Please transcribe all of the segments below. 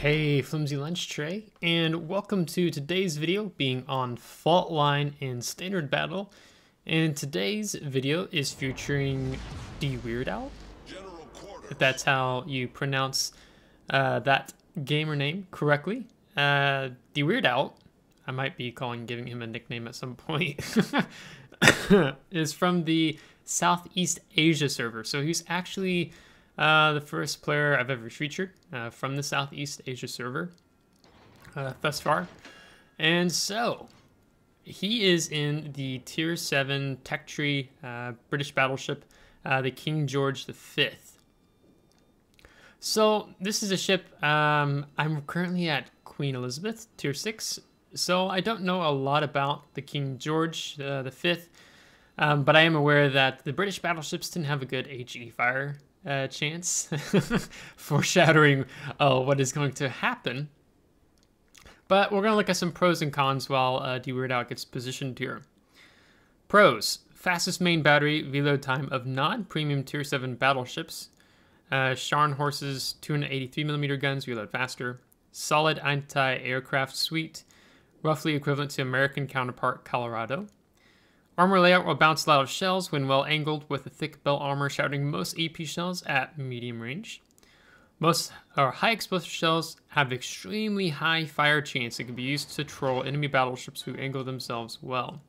Hey, Flimsy Lunch Tray, and welcome to today's video being on Fault Line in Standard Battle. And today's video is featuring deweirdout, if that's how you pronounce that gamer name correctly. Deweirdout, I might be giving him a nickname at some point, is from the Southeast Asia server. So he's actually the first player I've ever featured from the Southeast Asia server thus far. And so he is in the Tier 7 tech tree British battleship, the King George V. So this is a ship, I'm currently at Queen Elizabeth, Tier 6. So I don't know a lot about the King George V, but I am aware that the British battleships didn't have a good HE fire chance, foreshadowing what is going to happen. But we're going to look at some pros and cons while deweirdout gets positioned here. Pros: fastest main battery reload time of non-premium Tier 7 battleships. Scharnhorst's 283mm guns reload faster. Solid anti-aircraft suite, roughly equivalent to American counterpart Colorado. Armor layout will bounce a lot of shells when well angled, with a thick belt armor shouting most AP shells at medium range. Most high explosive shells have extremely high fire chance and can be used to troll enemy battleships who angle themselves well.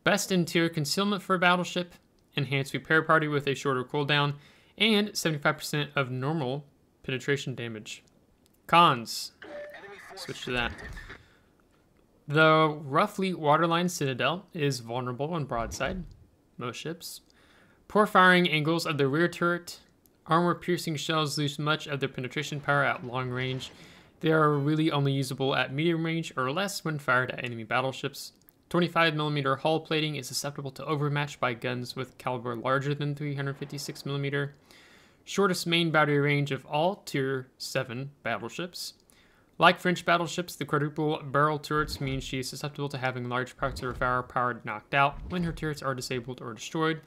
Best interior concealment for a battleship, enhanced repair party with a shorter cooldown, and 75% of normal penetration damage. Cons. Switch to that. The roughly waterline citadel is vulnerable on broadside, most ships. Poor firing angles of the rear turret. Armor-piercing shells lose much of their penetration power at long range. They are really only usable at medium range or less when fired at enemy battleships. 25mm hull plating is susceptible to overmatch by guns with caliber larger than 356mm. Shortest main battery range of all Tier 7 battleships. Like French battleships, the quadruple barrel turrets mean she is susceptible to having large parts of her firepower knocked out when her turrets are disabled or destroyed.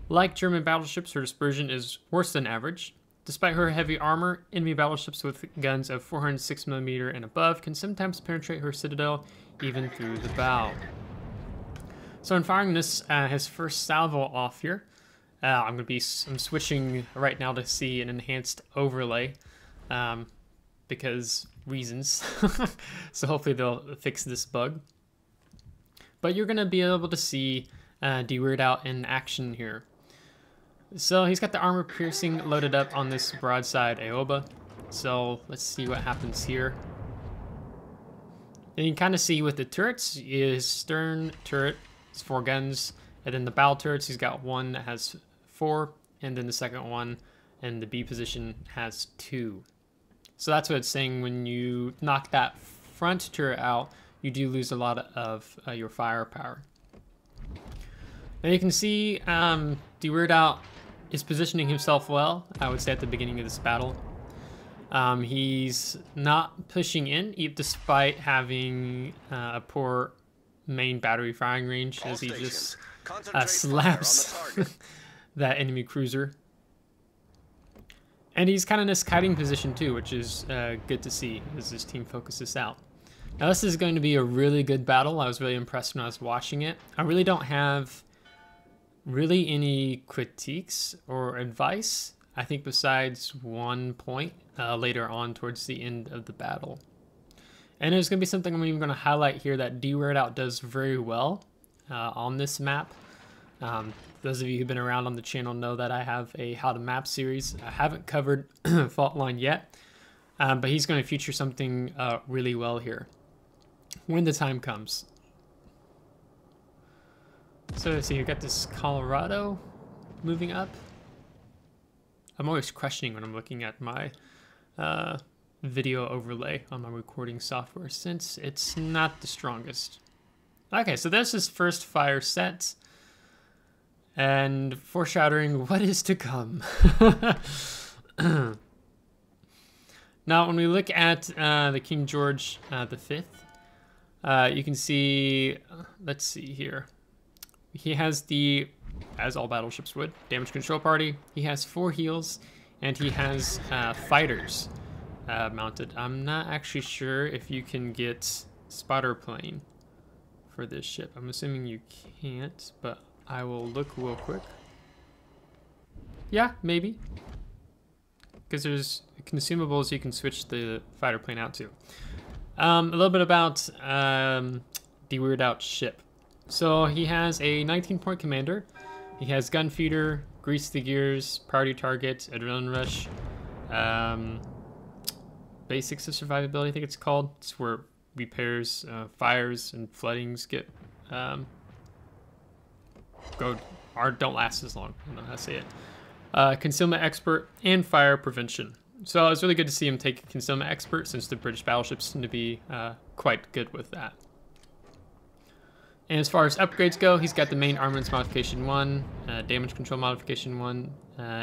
Like German battleships, her dispersion is worse than average. Despite her heavy armor, enemy battleships with guns of 406mm and above can sometimes penetrate her citadel even through the bow. So in firing this, his first salvo off here, I'm switching right now to see an enhanced overlay. Because reasons. So hopefully they'll fix this bug. But you're going to be able to see deweirdout in action here. So he's got the armor piercing loaded up on this broadside Aoba. So let's see what happens here. And you can kind of see with the turrets, his stern turret is 4 guns. And then the bow turrets, he's got one that has 4. And then the second one in the B position has 2. So that's what it's saying. When you knock that front turret out, you do lose a lot of your firepower. Now you can see deweirdout is positioning himself well, I would say, at the beginning of this battle. He's not pushing in, despite having a poor main battery firing range, as he just slaps that enemy cruiser. And he's kind of in this kiting position too, which is good to see as his team focuses out. Now this is going to be a really good battle. I was really impressed when I was watching it. I really don't have any critiques or advice, I think, besides one point later on towards the end of the battle. And there's going to be something I'm even going to highlight here that deweirdout does very well on this map. Those of you who've been around on the channel know that I have a How to Map series. I haven't covered Fault Line yet, but he's going to feature something really well here when the time comes. So let's see, you got this Colorado moving up. I'm always questioning when I'm looking at my video overlay on my recording software, since it's not the strongest. Okay, so there's his first fire set. And foreshadowing what is to come. Now, when we look at the King George V, you can see, let's see here. He has the, as all battleships would, damage control party. He has 4 heals, and he has fighters mounted. I'm not actually sure if you can get spotter plane for this ship. I'm assuming you can't, but I will look real quick. Yeah, maybe. Because there's consumables you can switch the fighter plane out to. A little bit about deweirdout ship. So he has a 19-point commander. He has gun feeder, grease the gears, priority target, adrenaline rush, basics of survivability, I think it's called. It's where repairs, fires, and floodings get don't last as long. I don't know how to say it. Concealment expert and fire prevention. So it was really good to see him take concealment expert, since the British battleships seem to be quite good with that. And as far as upgrades go, he's got the main armaments modification 1, damage control modification 1,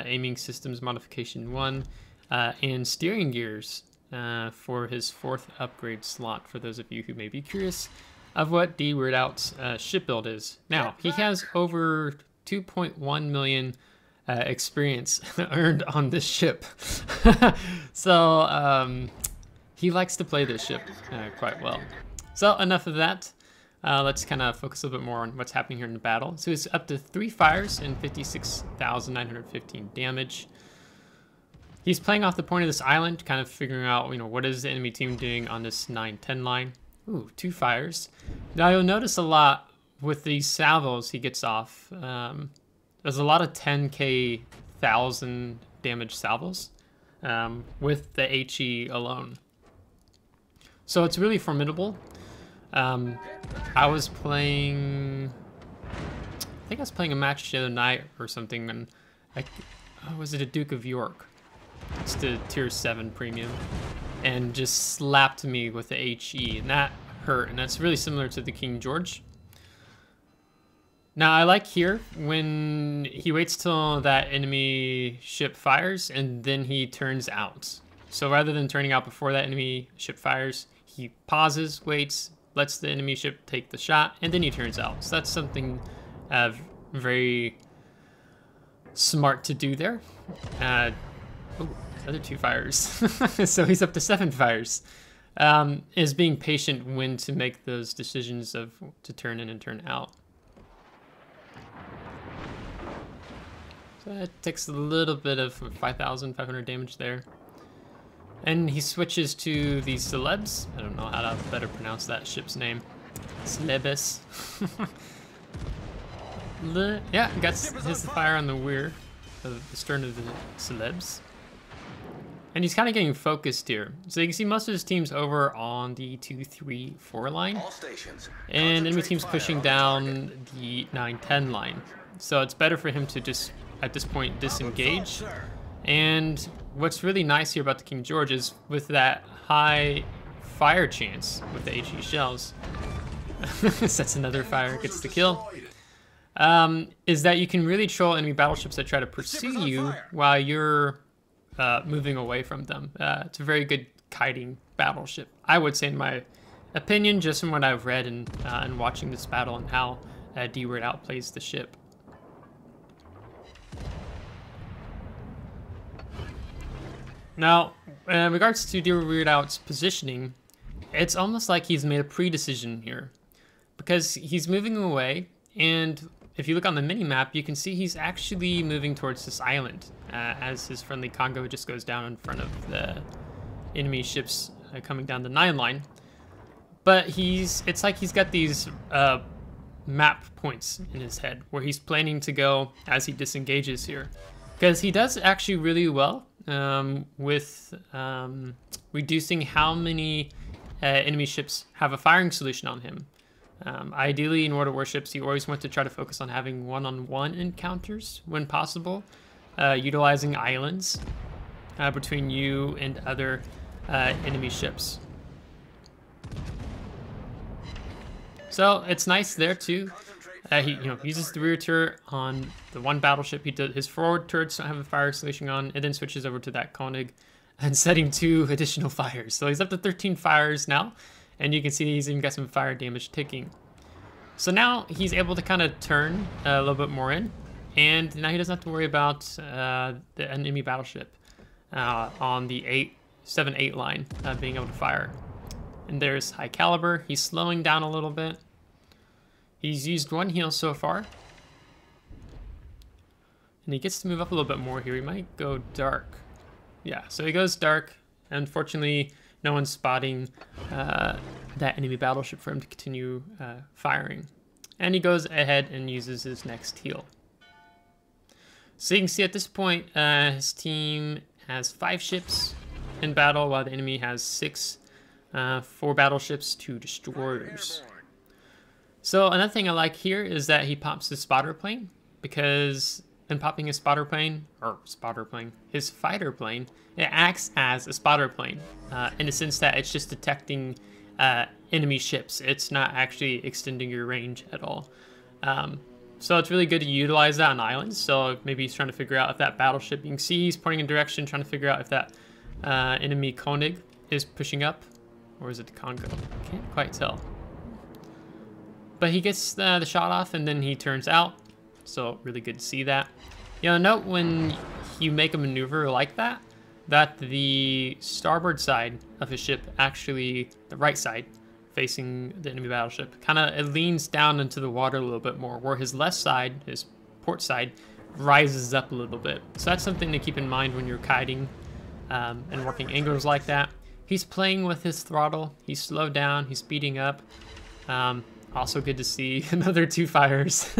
aiming systems modification 1, and steering gears for his 4th upgrade slot, for those of you who may be curious of what deweirdout's ship build is. Now, he has over 2.1 million experience earned on this ship. So he likes to play this ship quite well. So enough of that. Let's kind of focus a little bit more on what's happening here in the battle. So he's up to 3 fires and 56,915 damage. He's playing off the point of this island, kind of figuring out, what is the enemy team doing on this 9-10 line. Ooh, 2 fires. Now you'll notice a lot with these salvos he gets off. There's a lot of 10k 1,000 damage salvos with the HE alone. So it's really formidable. I was playing, I think I was playing a match the other night or something, and was it a Duke of York? It's the tier 7 premium, and just slapped me with the HE, and that hurt, and that's really similar to the King George. Now I like here when he waits till that enemy ship fires and then he turns out. So rather than turning out before that enemy ship fires, he pauses, waits, lets the enemy ship take the shot, and then he turns out. So that's something very smart to do there. Oh, other 2 fires. So he's up to 7 fires. Is being patient when to make those decisions of to turn in and turn out. So that takes a little bit of 5,500 damage there. And he switches to the celebs. I don't know how to better pronounce that ship's name. Celebes. Yeah, hits the fire on the weir of the stern of the celebs. And he's kind of getting focused here. So you can see most of his team's over on the 2, 3, 4 line. And enemy team's pushing down the 9, 10 line. So it's better for him to just, at this point, disengage. And what's really nice here about the King George is with that high fire chance with the HE shells, sets another fire, gets the kill, is that you can really troll enemy battleships that try to pursue you while you're moving away from them. It's a very good kiting battleship, I would say, in my opinion, just from what I've read and watching this battle and how deweirdout plays the ship. Now, in regards to deweirdout's positioning, it's almost like he's made a pre-decision here, because he's moving away, and if you look on the mini-map, you can see he's actually moving towards this island, as his friendly Congo just goes down in front of the enemy ships coming down the 9 line. But it's like he's got these map points in his head where he's planning to go as he disengages here, because he does actually really well with reducing how many enemy ships have a firing solution on him. Ideally, in World of Warships, you always want to try to focus on having one-on-one encounters when possible, utilizing islands between you and other enemy ships. So it's nice there too. He uses the rear turret on the one battleship. His forward turrets don't have a fire solution on, and then switches over to that Koenig and setting 2 additional fires. So he's up to 13 fires now, and you can see he's even got some fire damage ticking. So now he's able to kind of turn a little bit more in, and now he doesn't have to worry about the enemy battleship on the 8 7-8 line being able to fire. And there's high caliber. He's slowing down a little bit. He's used 1 heal so far. And he gets to move up a little bit more here. He might go dark. Yeah, so he goes dark. Unfortunately, no one's spotting that enemy battleship for him to continue firing. And he goes ahead and uses his next heal. So you can see at this point, his team has 5 ships in battle, while the enemy has 6, 4 battleships, 2 destroyers. So another thing I like here is that he pops his spotter plane, because in popping his his fighter plane, it acts as a spotter plane in the sense that it's just detecting enemy ships. It's not actually extending your range at all. So it's really good to utilize that on islands. So maybe he's trying to figure out if that battleship, you can see he's pointing in direction, trying to figure out if that enemy Koenig is pushing up, or is it the Congo? Can't quite tell. But he gets the shot off and then he turns out. So really good to see that. You know, note when you make a maneuver like that, that the starboard side of his ship, actually the right side, facing the enemy battleship, kind of it leans down into the water a little bit more, where his left side, his port side, rises up a little bit. So that's something to keep in mind when you're kiting and working angles like that. He's playing with his throttle. He's slowed down. He's speeding up. Also good to see another 2 fires.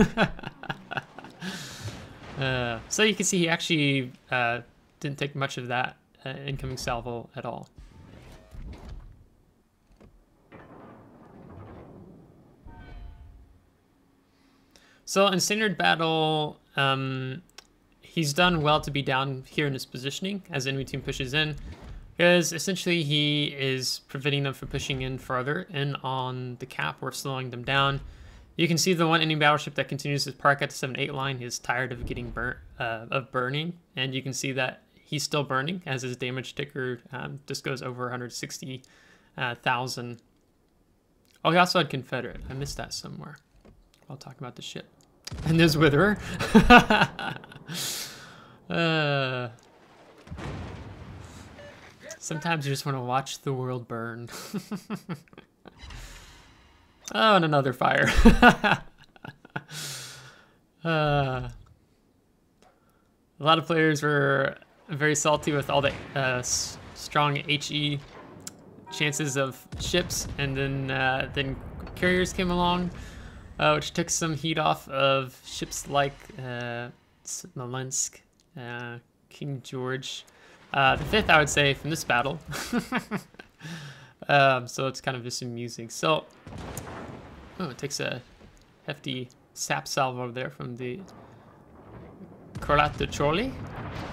So you can see he actually didn't take much of that incoming salvo at all. So in standard battle, he's done well to be down here in his positioning as the enemy team pushes in, because essentially he is preventing them from pushing in further in on the cap or slowing them down. You can see the one enemy battleship that continues to park at the 7-8 line is tired of getting burning, and you can see that he's still burning as his damage ticker just goes over 160,000. Oh, he also had Confederate. I missed that somewhere while talking about the ship. And there's Witherer. Sometimes you just want to watch the world burn. Oh, and another fire. A lot of players were very salty with all the strong HE chances of ships, and then carriers came along, which took some heat off of ships like Smolensk, King George the 5th, I would say, from this battle. So it's kind of just amusing. So, oh, it takes a hefty sap salvo over there from the Choli.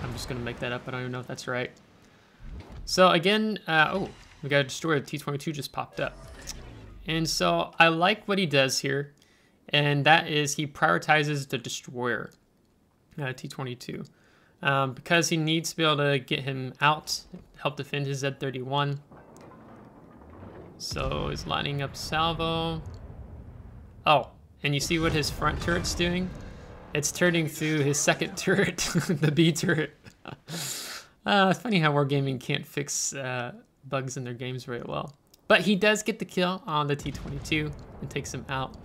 I'm just going to make that up. I don't even know if that's right. So again, oh, we got a destroyer. T-22 just popped up. And so I like what he does here, and that is he prioritizes the destroyer, T-22, because he needs to be able to get him out, help defend his Z-31. So he's lining up salvo. Oh, and you see what his front turret's doing? It's turning through his second turret, the B turret. It's funny how Wargaming can't fix bugs in their games very well. But he does get the kill on the T-22 and takes him out.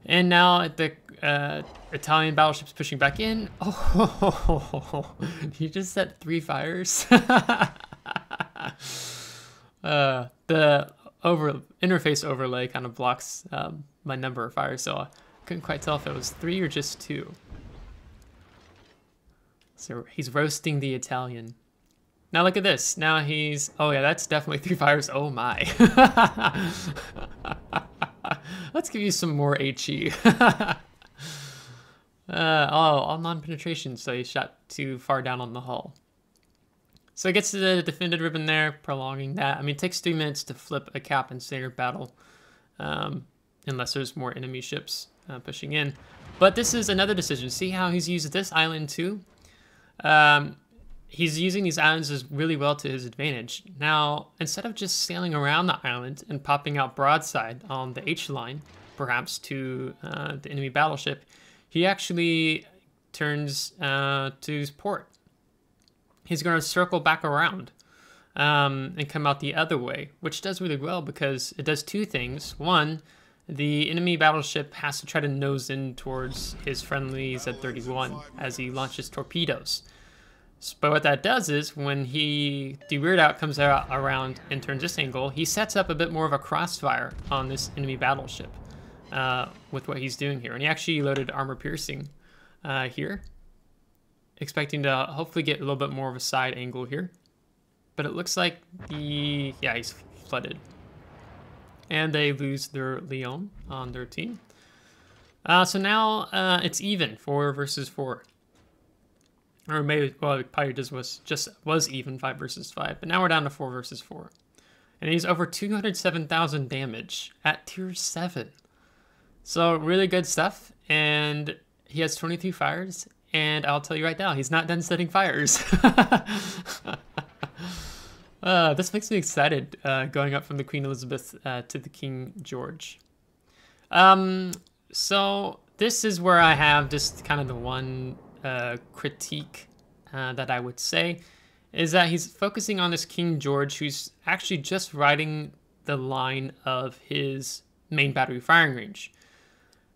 And now the Italian battleship's pushing back in. Oh, he just set 3 fires. The interface overlay kind of blocks my number of fires, so I couldn't quite tell if it was 3 or just 2. So he's roasting the Italian. Now look at this. Now he's, oh yeah, that's definitely 3 fires. Oh my. Let's give you some more HE. All non-penetration, so he shot too far down on the hull. So it gets to the defended ribbon there, prolonging that. I mean, it takes 3 minutes to flip a cap in standard battle, unless there's more enemy ships pushing in. But this is another decision. See how he's used this island too? He's using these islands as really well to his advantage. Now, instead of just sailing around the island and popping out broadside on the H line, perhaps to the enemy battleship, he actually turns to his port. He's going to circle back around. and come out the other way, which does really well because it does two things. One, the enemy battleship has to try to nose in towards his friendly Z-31 as he launches torpedoes. But what that does is when the weird out comes out around and turns this angle, he sets up a bit more of a crossfire on this enemy battleship with what he's doing here. And he actually loaded armor piercing here, expecting to hopefully get a little bit more of a side angle here. But it looks like he's flooded. And they lose their Leon on their team. So now it's even, 4 versus 4. Or maybe, well, it probably was even 5 versus 5. But now we're down to 4 versus 4. And he's over 207,000 damage at tier 7. So really good stuff. And he has 23 fires. And I'll tell you right now, he's not done setting fires. This makes me excited going up from the Queen Elizabeth to the King George. So this is where I have just kind of the one critique that I would say is that he's focusing on this King George who's actually just riding the line of his main battery firing range.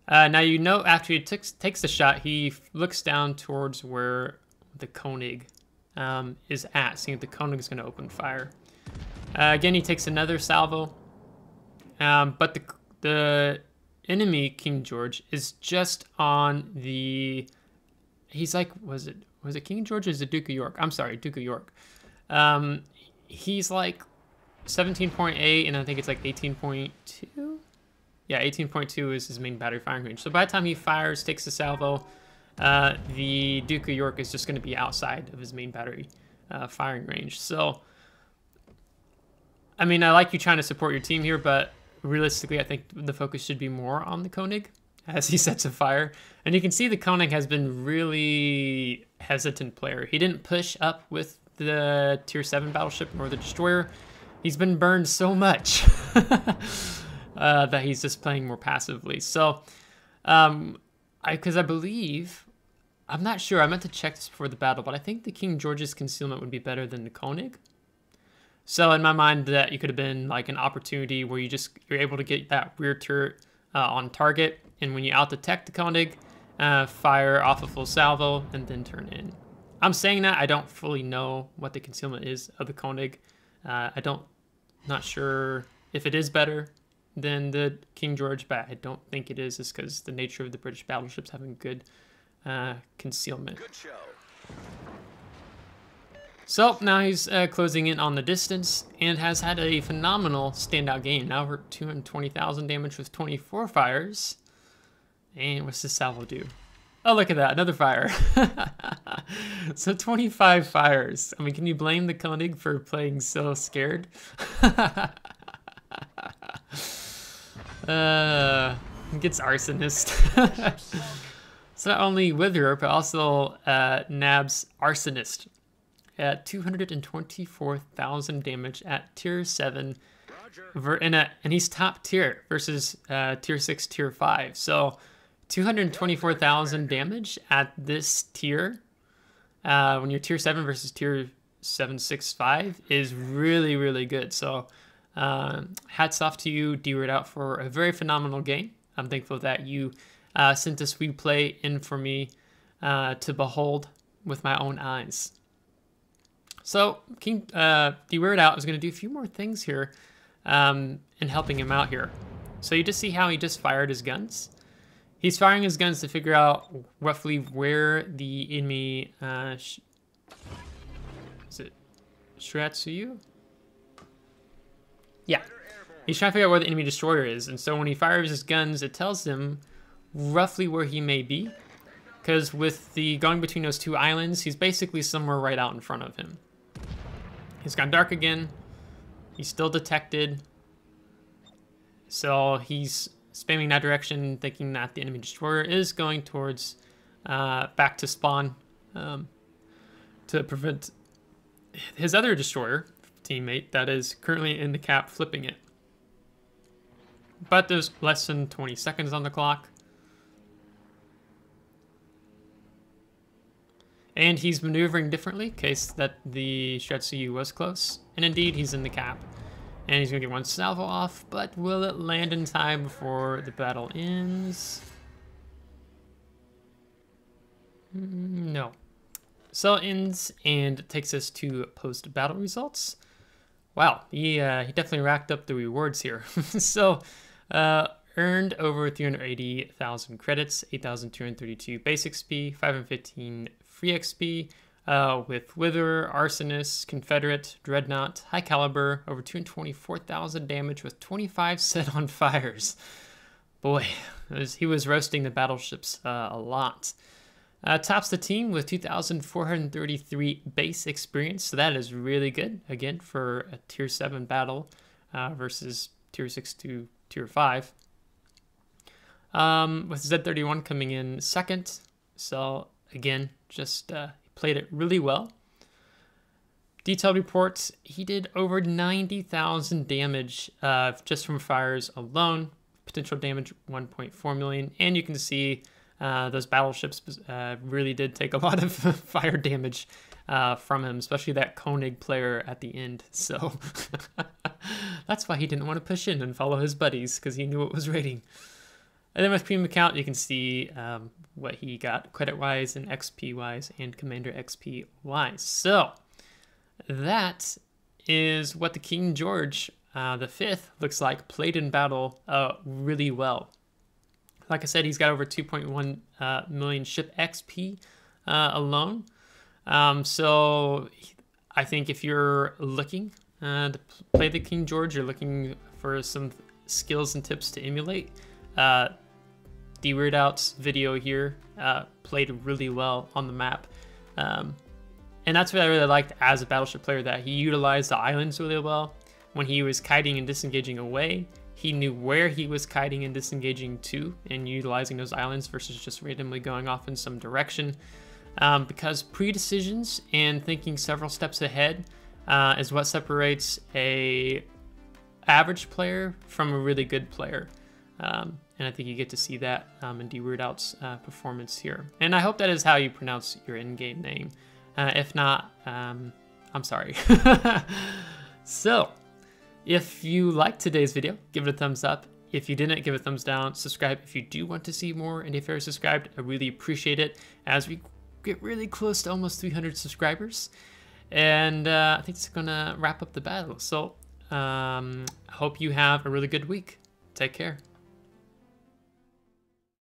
Now, you know, after he takes the shot, he looks down towards where the Koenig is at, seeing if the Koenig is going to open fire. Again, he takes another salvo, but the enemy King George is just on the. He's like, was it King George or is it Duke of York? I'm sorry, Duke of York. He's like 17.8, and I think it's like 18.2. Yeah, 18.2 is his main battery firing range. So by the time he fires, takes the salvo, the Duke of York is just going to be outside of his main battery firing range. So, I mean, I like you trying to support your team here, but realistically, I think the focus should be more on the Koenig as he sets a fire. And you can see the Koenig has been really hesitant player. He didn't push up with the tier 7 battleship nor the destroyer. He's been burned so much that he's just playing more passively. So, because I believe, I'm not sure, I meant to check this before the battle, but I think the King George's concealment would be better than the Koenig. So in my mind, that you could have been like an opportunity where you're able to get that rear turret on target, and when you out-detect the Koenig, fire off a full salvo and then turn in. I'm saying that I don't fully know what the concealment is of the Koenig. Not sure if it is better than the King George, but I don't think it is, just because the nature of the British battleships having good concealment. Good show. So now he's closing in on the distance and has had a phenomenal standout game. Now we're 220,000 damage with 24 fires. And what's this salvo do? Oh, look at that, another fire. So 25 fires. I mean, can you blame the Koenig for playing so scared? Gets arsonist. So not only Witherer, but also Nab's arsonist at 224,000 damage at tier 7. And he's top tier versus tier 6, tier 5. So 224,000 damage at this tier when you're tier 7 versus tier 7, 6, 5 is really, really good. So hats off to you, deweirdout, for a very phenomenal game. I'm thankful that you sent this replay in for me to behold with my own eyes. So deweirdout is going to do a few more things here in helping him out here. So you just see how he just fired his guns. He's firing his guns to figure out roughly where the enemy is it Shiratsuyu? Yeah. He's trying to figure out where the enemy destroyer is. And so when he fires his guns, it tells him roughly where he may be. Because with the going between those two islands, he's basically somewhere right out in front of him. It's gone dark again. He's still detected. So he's spamming that direction, thinking that the enemy destroyer is going towards back to spawn to prevent his other destroyer teammate that is currently in the cap flipping it. But there's less than 20 seconds on the clock. And he's maneuvering differently in case that the Shiratsuyu was close. And indeed, he's in the cap. And he's going to get one salvo off, but will it land in time before the battle ends? No. So it ends and takes us to post-battle results. Wow, he definitely racked up the rewards here. So, earned over 380,000 credits, 8,232 base XP, 515 free XP, with Wither, Arsonist, Confederate, Dreadnought, High Caliber, over 224,000 damage with 25 set on fires. Boy, he was roasting the battleships a lot. Tops the team with 2,433 base experience, so that is really good, again, for a Tier 7 battle versus Tier 6 to Tier 5. With Z31 coming in second, so again, just played it really well. Detailed reports, he did over 90,000 damage just from fires alone. Potential damage 1.4 million, and you can see those battleships really did take a lot of fire damage from him, especially that Koenig player at the end. So that's why he didn't want to push in and follow his buddies, because he knew it was raiding. And then with premium account, you can see what he got credit-wise and XP-wise and Commander XP-wise. So that is what the King George V looks like, played in battle really well. Like I said, he's got over 2.1 million ship XP alone. So I think if you're looking to play the King George, you're looking for some skills and tips to emulate, deweirdout's video here played really well on the map. And that's what I really liked as a battleship player, that he utilized the islands really well. When he was kiting and disengaging away, he knew where he was kiting and disengaging to and utilizing those islands versus just randomly going off in some direction. Because pre-decisions and thinking several steps ahead is what separates a average player from a really good player. And I think you get to see that in deweirdout's performance here. And I hope that is how you pronounce your in-game name. If not, I'm sorry. So, if you liked today's video, give it a thumbs up. If you didn't, give it a thumbs down. Subscribe if you do want to see more. And if you're subscribed, I really appreciate it as we get really close to almost 300 subscribers. And I think it's going to wrap up the battle. So, hope you have a really good week. Take care.